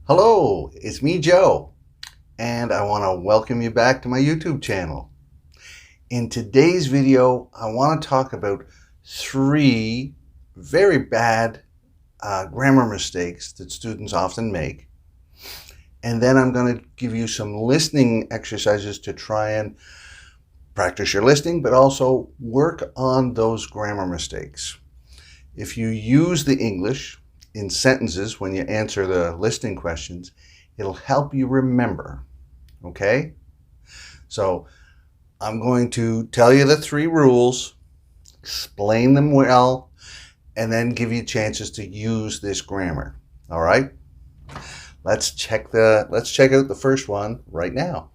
Hello, it's me, Joe, and I want to welcome you back to my YouTube channel. In today's video, I want to talk about three very bad grammar mistakes that students often make. And then I'm going to give you some listening exercises to try and practice your listening, but also work on those grammar mistakes. If you use the English in sentences when you answer the listening questions, it'll help you remember, okay? So I'm going to tell you the three rules, explain them well, and then give you chances to use this grammar, all right? Let's check out the first one right now.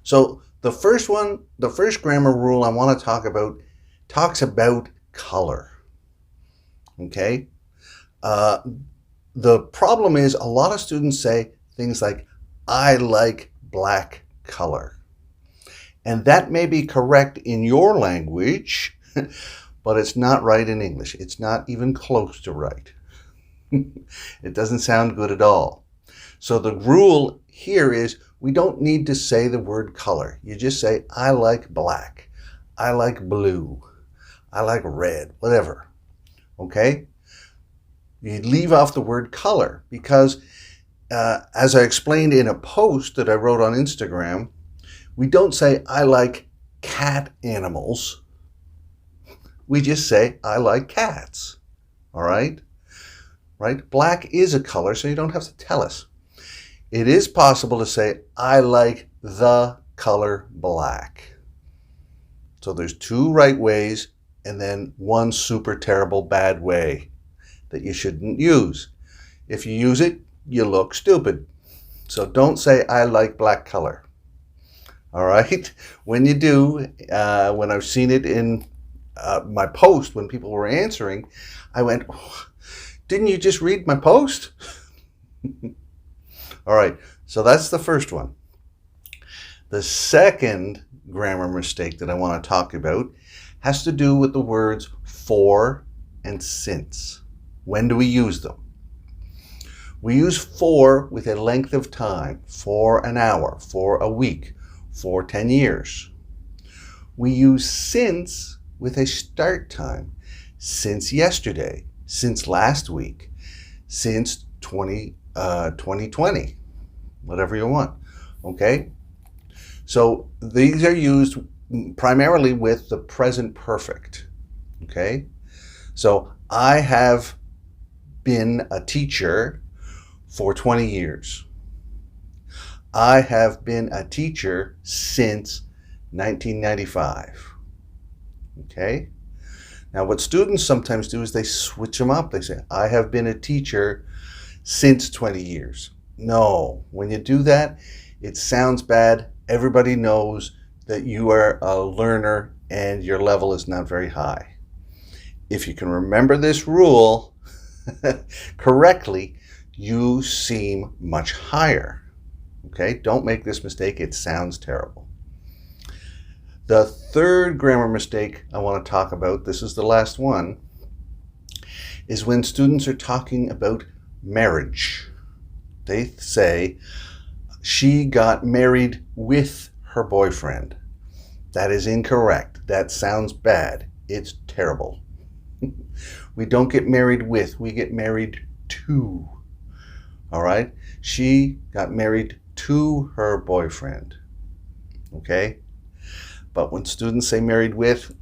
So the first grammar rule I want to talk about talks about color, okay? The problem is a lot of students say things like, I like black color. And that may be correct in your language, but it's not right in English. It's not even close to right. It doesn't sound good at all. So the rule here is we don't need to say the word color. You just say, I like black. I like blue. I like red, whatever. Okay? You leave off the word color because, as I explained in a post that I wrote on Instagram, we don't say, I like cat animals. We just say, I like cats. All right? Right? Black is a color, so you don't have to tell us. It is possible to say, I like the color black. So there's two right ways and then one super terrible bad way that you shouldn't use. If you use it, you look stupid. So don't say, I like black color. All right? When you do, when I've seen it in my post, when people were answering, I went, oh, didn't you just read my post? All right, so that's the first one. The second grammar mistake that I want to talk about has to do with the words for and since. When do we use them? We use for with a length of time, for an hour, for a week, for 10 years. We use since with a start time, since yesterday, since last week, since 2020, whatever you want, okay? So these are used primarily with the present perfect, okay? So I have been a teacher for 20 years. I have been a teacher since 1995. Okay? Now what students sometimes do is they switch them up. They say, I have been a teacher since 20 years. No, when you do that, it sounds bad. Everybody knows that you are a learner and your level is not very high. If you can remember this rule correctly, you seem much higher. Okay, don't make this mistake. It sounds terrible. The third grammar mistake I want to talk about, this is the last one, is when students are talking about marriage. They say, she got married with her boyfriend. That is incorrect. That sounds bad. It's terrible. We don't get married with, we get married to. All right? She got married to her boyfriend. Okay? But when students say married with,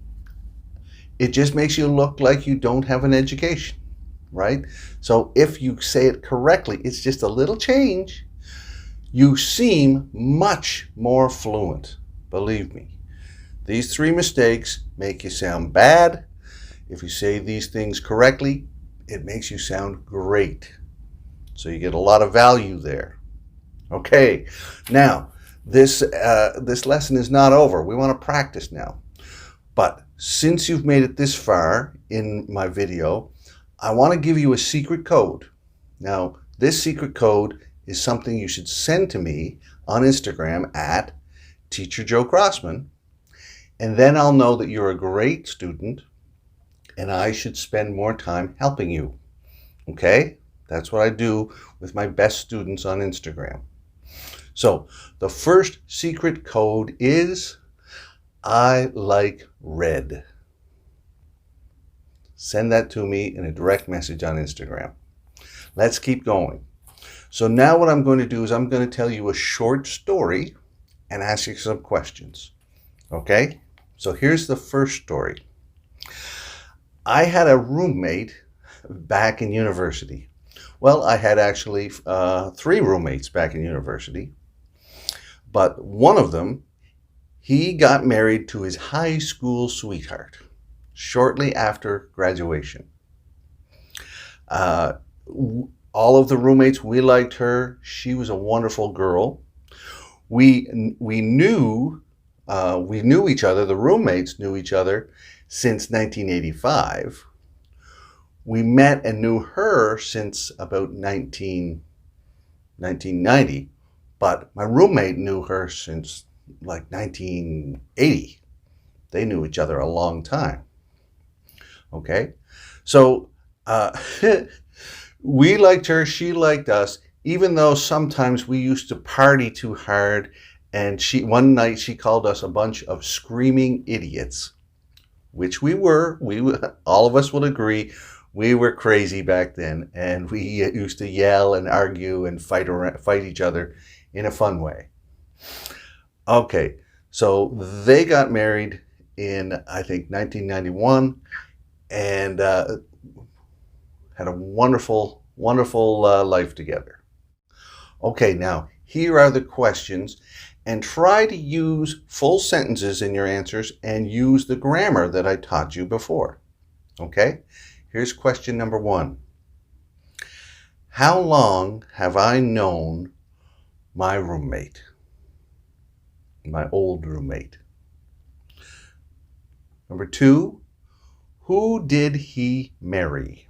it just makes you look like you don't have an education, right? So if you say it correctly, it's just a little change. You seem much more fluent, believe me. These three mistakes make you sound bad. If you say these things correctly, it makes you sound great. So you get a lot of value there. Okay, now this lesson is not over. We want to practice now. But since you've made it this far in my video, I want to give you a secret code. Now, this secret code is something you should send to me on Instagram at Teacher Joe Crossman, and then I'll know that you're a great student and I should spend more time helping you. Okay? That's what I do with my best students on Instagram. So the first secret code is I like red. Send that to me in a direct message on Instagram. Let's keep going. So now what I'm going to do is I'm going to tell you a short story and ask you some questions. Okay? So here's the first story. I had a roommate back in university. Well, I had actually 3 roommates back in university. But one of them, he got married to his high school sweetheart shortly after graduation. All of the roommates, we liked her. She was a wonderful girl. We knew each other. The roommates knew each other since 1985. We met and knew her since about 1990, but my roommate knew her since like 1980. They knew each other a long time. Okay, so we liked her, she liked us, even though sometimes we used to party too hard, and one night she called us a bunch of screaming idiots, which we were. All of us would agree we were crazy back then, and we used to yell and argue and fight each other in a fun way. Okay, so they got married in, I think, 1991, and had a wonderful, wonderful life together. Okay, now here are the questions, and try to use full sentences in your answers and use the grammar that I taught you before. Okay, here's question number 1. How long have I known my roommate, my old roommate? Number 2, who did he marry?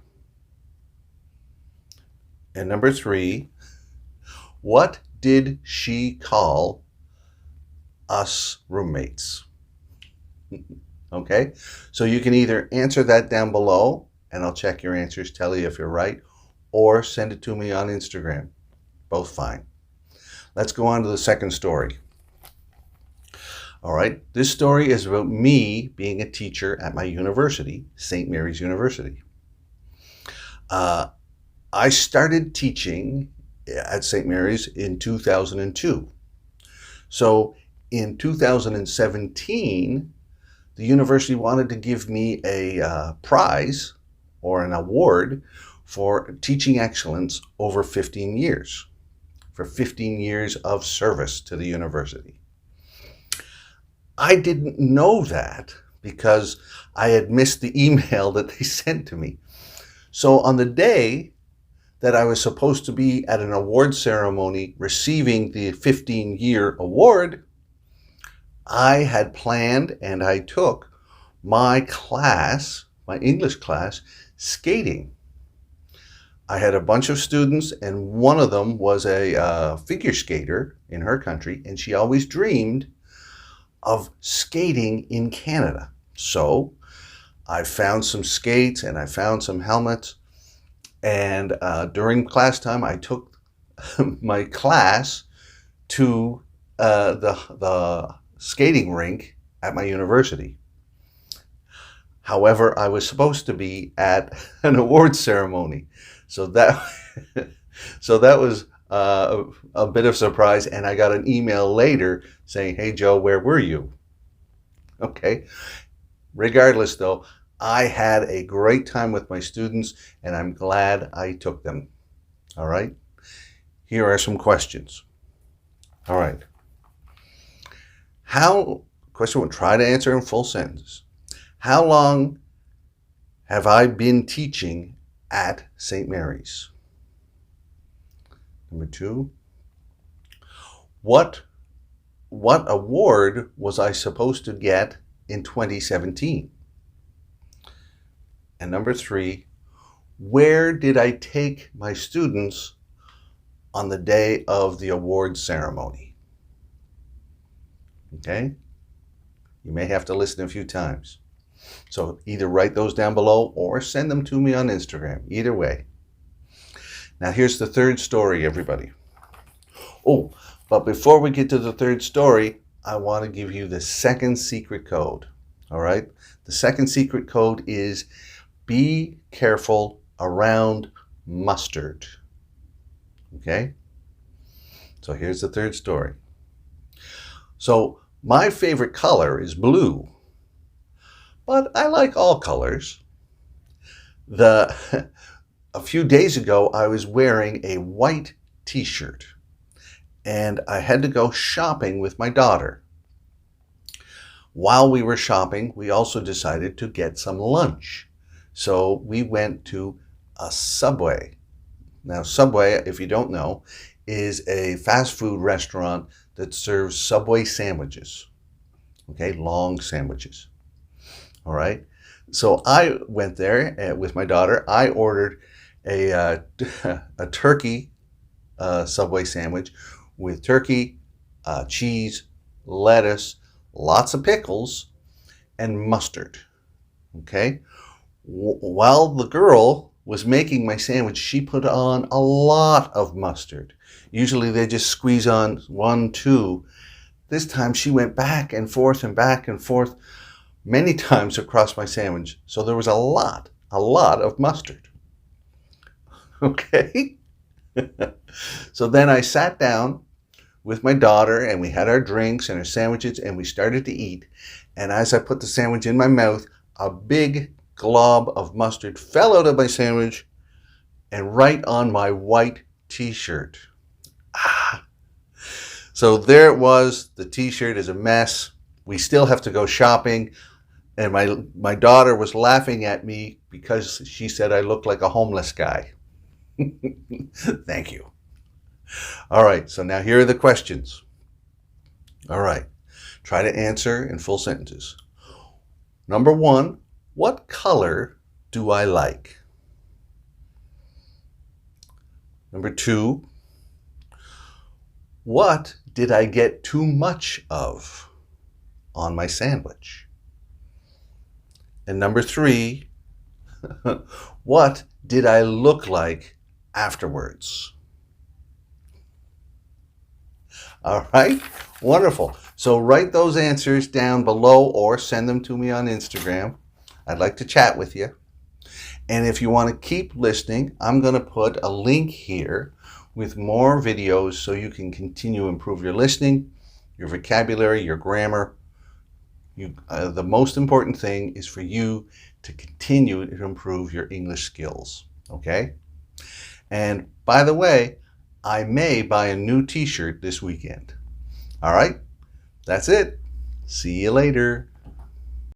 And number 3, what did she call us roommates? Okay, so you can either answer that down below and I'll check your answers, tell you if you're right, or send it to me on Instagram. Both fine. Let's go on to the second story. All right, this story is about me being a teacher at my university, St. Mary's University. I started teaching at St. Mary's in 2002. So in 2017, the university wanted to give me a prize or an award for teaching excellence over 15 years, for 15 years of service to the university. I didn't know that because I had missed the email that they sent to me. So on the day that I was supposed to be at an award ceremony receiving the 15-year award, I had planned and I took my class, my English class, skating. I had a bunch of students, and one of them was a figure skater in her country, and she always dreamed of skating in Canada. So I found some skates and I found some helmets, and during class time I took my class to the skating rink at my university. However, I was supposed to be at an award ceremony, so that was a bit of surprise, and I got an email later saying, "Hey Joe, where were you?" Okay. Regardless, though, I had a great time with my students, and I'm glad I took them. All right. Here are some questions. All right. Question 1, try to answer in full sentences. How long have I been teaching at St. Mary's? Number 2, what award was I supposed to get in 2017? And number 3, where did I take my students on the day of the award ceremony? Okay? You may have to listen a few times. So either write those down below or send them to me on Instagram. Either way. Now here's the third story, everybody. Oh, but before we get to the third story, I want to give you the second secret code. All right? The second secret code is be careful around mustard. Okay? So here's the third story. So my favorite color is blue, but I like all colors. A few days ago, I was wearing a white t-shirt, and I had to go shopping with my daughter. While we were shopping, we also decided to get some lunch. So we went to a Subway. Now, Subway, if you don't know, is a fast food restaurant that serves Subway sandwiches. Okay, long sandwiches. All right. So I went there with my daughter. I ordered a turkey Subway sandwich with turkey, cheese, lettuce, lots of pickles, and mustard. Okay. While the girl was making my sandwich, she put on a lot of mustard. Usually they just squeeze on 1, 2. This time she went back and forth many times across my sandwich. So there was a lot of mustard. Okay. So then I sat down with my daughter and we had our drinks and our sandwiches and we started to eat. And as I put the sandwich in my mouth, a big glob of mustard fell out of my sandwich and right on my white t-shirt. So there it was. The t-shirt is a mess. We still have to go shopping. And my daughter was laughing at me because she said I looked like a homeless guy. Thank you. All right, so now here are the questions. All right, try to answer in full sentences. Number 1, what color do I like? Number 2, what did I get too much of on my sandwich? And number 3, what did I look like afterwards? All right, wonderful. So write those answers down below or send them to me on Instagram. I'd like to chat with you. And if you want to keep listening, I'm going to put a link here with more videos so you can continue to improve your listening, your vocabulary, your grammar. The most important thing is for you to continue to improve your English skills, okay? And by the way, I may buy a new t-shirt this weekend. All right, that's it. See you later.